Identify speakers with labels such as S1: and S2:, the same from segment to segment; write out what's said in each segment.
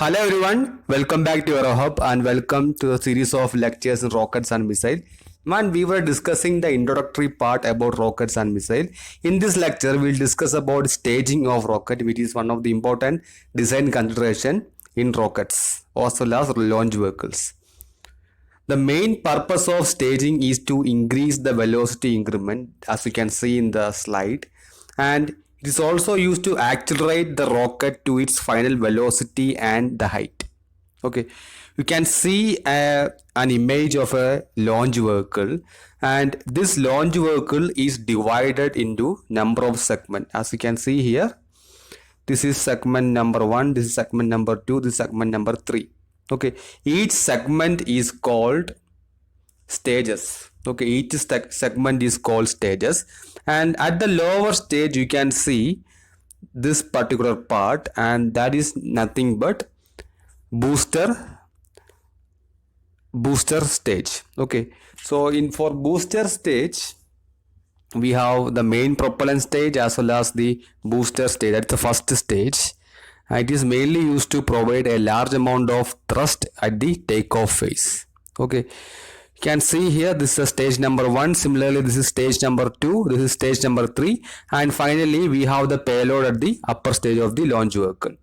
S1: Hello everyone, welcome back to Aero Hub and welcome to the series of lectures in rockets and missile. Man, we were discussing the introductory part about rockets and missile. In this lecture, we'll discuss about staging of rocket, which is one of the important design consideration in rockets as well as launch vehicles. The main purpose of staging is to increase the velocity increment, as you can see in the slide, and it is also used to accelerate the rocket to its final velocity and the height. Okay, you can see an image of a launch vehicle, and this launch vehicle is divided into number of segments. As you can see here, this is segment number 1, this is segment number 2, this is segment number 3. Okay, each segment is called stages. Okay, each segment is called stages, and at the lower stage you can see this particular part, and that is nothing but booster stage. Okay, so for booster stage we have the main propellant stage as well as the booster stage. That's the first stage. It is mainly used to provide a large amount of thrust at the takeoff phase. Okay, you can see here this is stage number 1. Similarly, this is stage number 2, this is stage number 3, and finally we have the payload at the upper stage of the launch vehicle.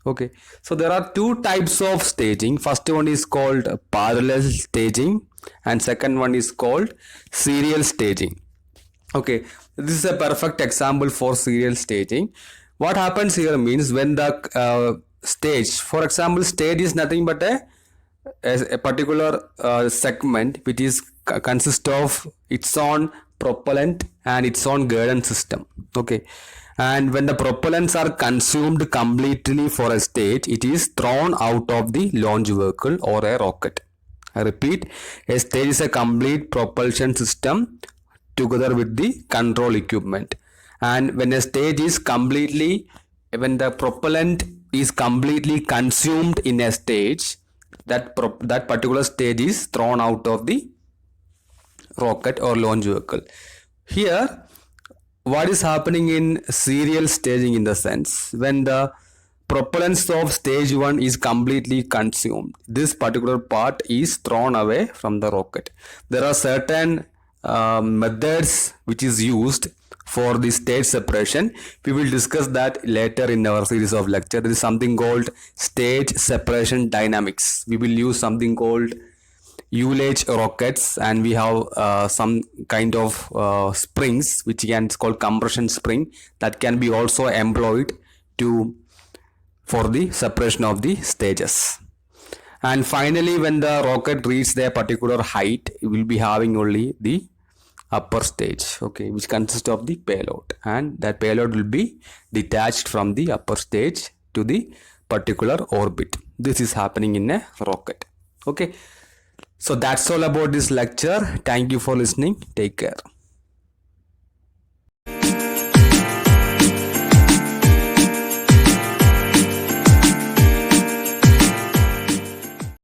S1: Okay, so there are two types of staging. First one is called parallel staging and second one is called serial staging. Okay, this is a perfect example for serial staging. What happens here means when the stage, for example, stage is nothing but a particular segment which is consists of its own propellant and its own guidance system. Okay, and when the propellants are consumed completely for a stage, it is thrown out of the launch vehicle or a rocket. I repeat, a stage is a complete propulsion system together with the control equipment, and when a stage is when the propellant is completely consumed in a stage, that particular stage is thrown out of the rocket or launch vehicle. Here, what is happening in serial staging in the sense, when the propellants of stage 1 is completely consumed, this particular part is thrown away from the rocket. There are certain methods which is used for the stage separation. We will discuss that later in our series of lecture. There is something called stage separation dynamics. We will use something called ullage rockets, and we have some kind of springs which is called compression spring that can be also employed for the separation of the stages. And finally, when the rocket reaches their particular height, it will be having only the upper stage, okay, which consists of the payload, and that payload will be detached from the upper stage to the particular orbit. This is happening in a rocket. Okay, so that's all about this lecture. Thank you for listening. Take care.